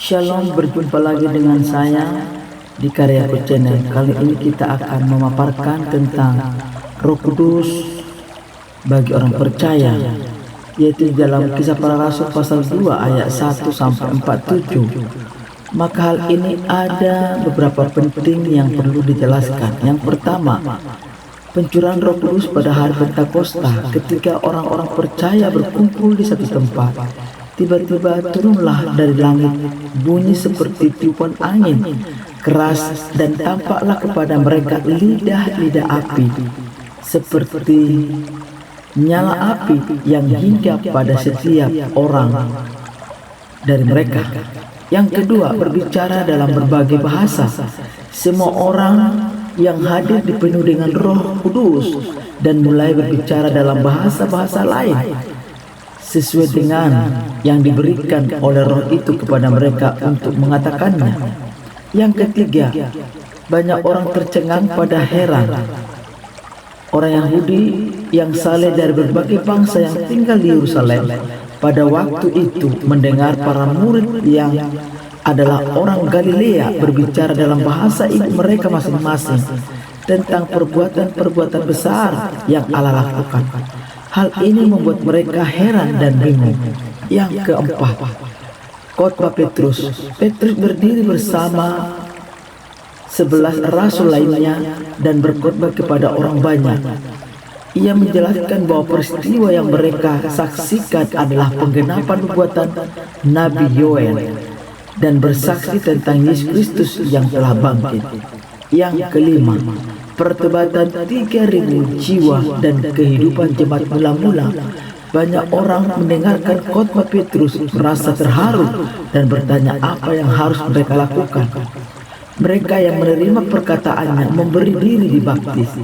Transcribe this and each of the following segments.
Shalom, berjumpa lagi dengan saya di Karyaku Channel. Kali ini kita akan memaparkan tentang Roh Kudus bagi orang percaya, yaitu dalam Kisah Para Rasul pasal 2 ayat 1 sampai 47. Maka hal ini ada beberapa penting yang perlu dijelaskan. Yang pertama, pencurahan Roh Kudus pada hari Pentakosta, ketika orang-orang percaya berkumpul di satu tempat. Tiba-tiba turunlah dari langit bunyi seperti tiupan angin keras, dan tampaklah kepada mereka lidah-lidah api seperti nyala api yang hinggap pada setiap orang dari mereka. Yang kedua, berbicara dalam berbagai bahasa. Semua orang yang hadir dipenuhi dengan Roh Kudus dan mulai berbicara dalam bahasa-bahasa lain sesuai dengan yang diberikan oleh Roh itu kepada mereka untuk mengatakannya. Yang ketiga, banyak orang tercengang pada heran. Orang Yahudi yang saleh dari berbagai bangsa yang tinggal di Yerusalem pada waktu itu mendengar para murid yang adalah orang Galilea berbicara dalam bahasa ibu mereka masing-masing tentang perbuatan-perbuatan besar yang Allah lakukan. Hal ini membuat mereka heran dan bingung. Yang keempat, khotbah Petrus. Petrus berdiri bersama 11 rasul lainnya dan berkhotbah kepada orang banyak. Ia menjelaskan bahwa peristiwa yang mereka saksikan adalah penggenapan nubuatan Nabi Yoel dan bersaksi tentang Yesus Kristus yang telah bangkit. Yang kelima, pertobatan 3.000 jiwa dan kehidupan jemaat mula-mula. Banyak orang mendengarkan khotbah Petrus merasa terharu dan bertanya apa yang harus mereka lakukan. Mereka yang menerima perkataannya memberi diri dibaptis,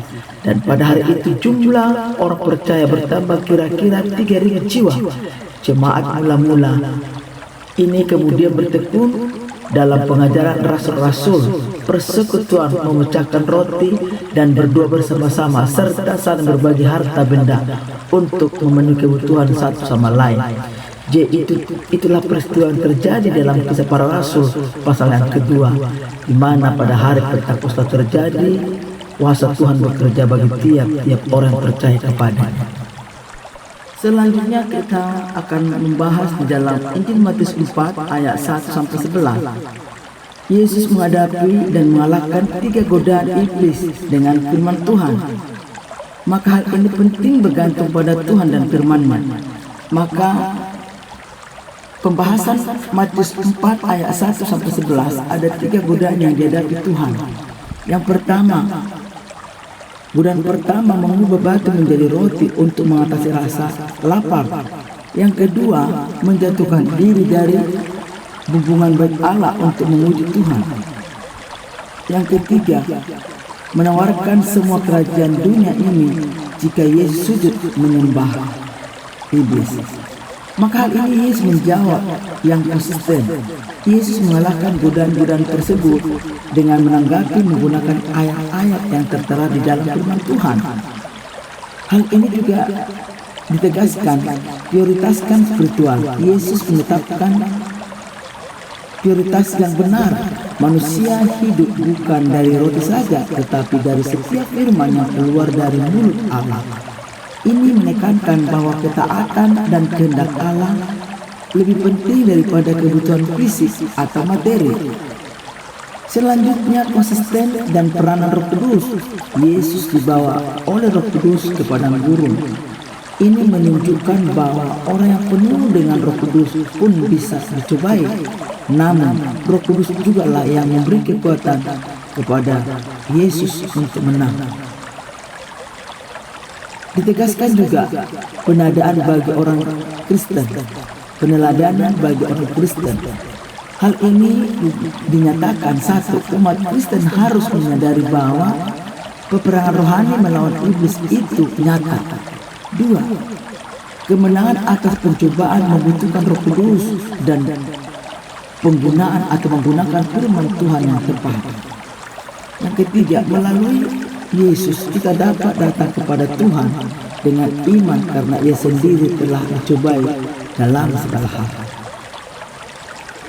dan pada hari itu jumlah orang percaya bertambah kira-kira 3.000 jiwa. Jemaat mula-mula ini kemudian bertekun dalam pengajaran rasul-rasul, persekutuan, memecahkan roti dan berdoa bersama-sama, serta saling berbagi harta benda untuk memenuhi kebutuhan satu sama lain. Itulah peristiwa yang terjadi dalam Kisah Para Rasul pasal yang kedua, di mana pada hari Pentakosta terjadi kuasa Tuhan bekerja bagi tiap-tiap orang yang percaya kepadanya. Selanjutnya kita akan membahas di dalam Injil Matius 4 ayat 1 sampai 11. Yesus menghadapi dan mengalahkan 3 godaan iblis dengan firman Tuhan. Maka hal ini penting bergantung pada Tuhan dan firman-Nya. Maka pembahasan Matius 4 ayat 1 sampai 11 ada 3 godaan yang dihadapi Tuhan. Yang pertama, godaan pertama mengubah batu menjadi roti untuk mengatasi rasa lapar. Yang kedua, menjatuhkan diri dari hubungan baik Allah untuk memuji Tuhan. Yang ketiga, menawarkan semua kerajaan dunia ini jika Yesus sujud menyembah iblis. Maka hal ini Yesus menjawab yang konsisten. Yesus mengalahkan godaan-godaan tersebut dengan menanggapi menggunakan ayat-ayat yang tertera di dalam firman Tuhan. Hal ini juga ditegaskan, prioritaskan spiritual. Yesus menetapkan prioritas yang benar. Manusia hidup bukan dari roti saja, tetapi dari setiap firman yang keluar dari mulut Allah. Ini menekankan bahwa ketaatan dan kehendak Allah lebih penting daripada kebutuhan fisik atau materi. Selanjutnya, konsisten dan peranan Roh Kudus. Yesus dibawa oleh Roh Kudus ke padang gurun. Ini menunjukkan bahwa orang yang penuh dengan Roh Kudus pun bisa dicobai. Namun, Roh Kudus juga lah yang memberi kekuatan kepada Yesus untuk menang. Ditegaskan juga penadaan bagi orang Kristen, peneladanan bagi orang Kristen. Hal ini dinyatakan, satu, umat Kristen harus menyadari bahwa peperangan rohani melawan iblis itu nyata. Dua, kemenangan atas pencobaan membutuhkan Roh Kudus dan penggunaan atau menggunakan firman Tuhan yang tepat. Yang ketiga, melalui Yesus kita dapat datang kepada Tuhan dengan iman karena Ia sendiri telah mencobai dalam segala hal.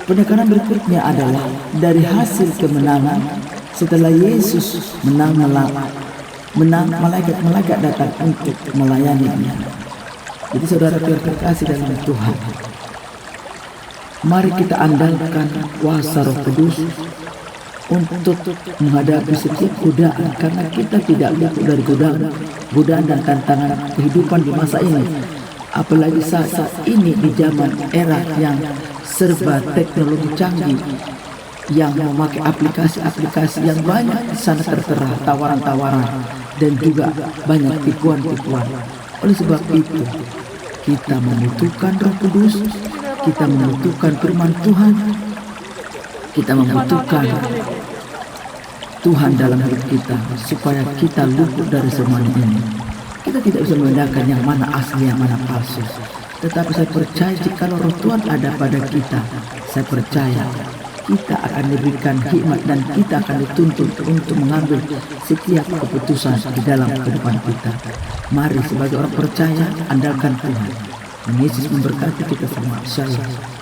Penekanan berikutnya adalah dari hasil kemenangan setelah Yesus menang, malaikat-malaikat datang untuk melayaninya. Jadi saudara terkasih dalam Tuhan, mari kita andalkan kuasa Roh Kudus untuk menghadapi setiap godaan, karena kita tidak luput dari godaan dan tantangan kehidupan di masa ini. Apalagi saat ini di zaman era yang serba teknologi canggih, yang memakai aplikasi-aplikasi yang banyak di sana tertera tawaran-tawaran dan juga banyak tipuan-tipuan. Oleh sebab itu, kita membutuhkan Roh Kudus, kita membutuhkan firman Tuhan, kita membutuhkan Tuhan dalam hidup kita supaya kita luput dari semuanya ini. Kita tidak bisa membedakan yang mana asli, yang mana palsu. Tetapi saya percaya jika Roh Tuhan ada pada kita, saya percaya kita akan diberikan hikmat dan kita akan dituntut untuk mengambil setiap keputusan di dalam kehidupan kita. Mari sebagai orang percaya andalkan Tuhan. Yesus memberkati kita semua. Shalom.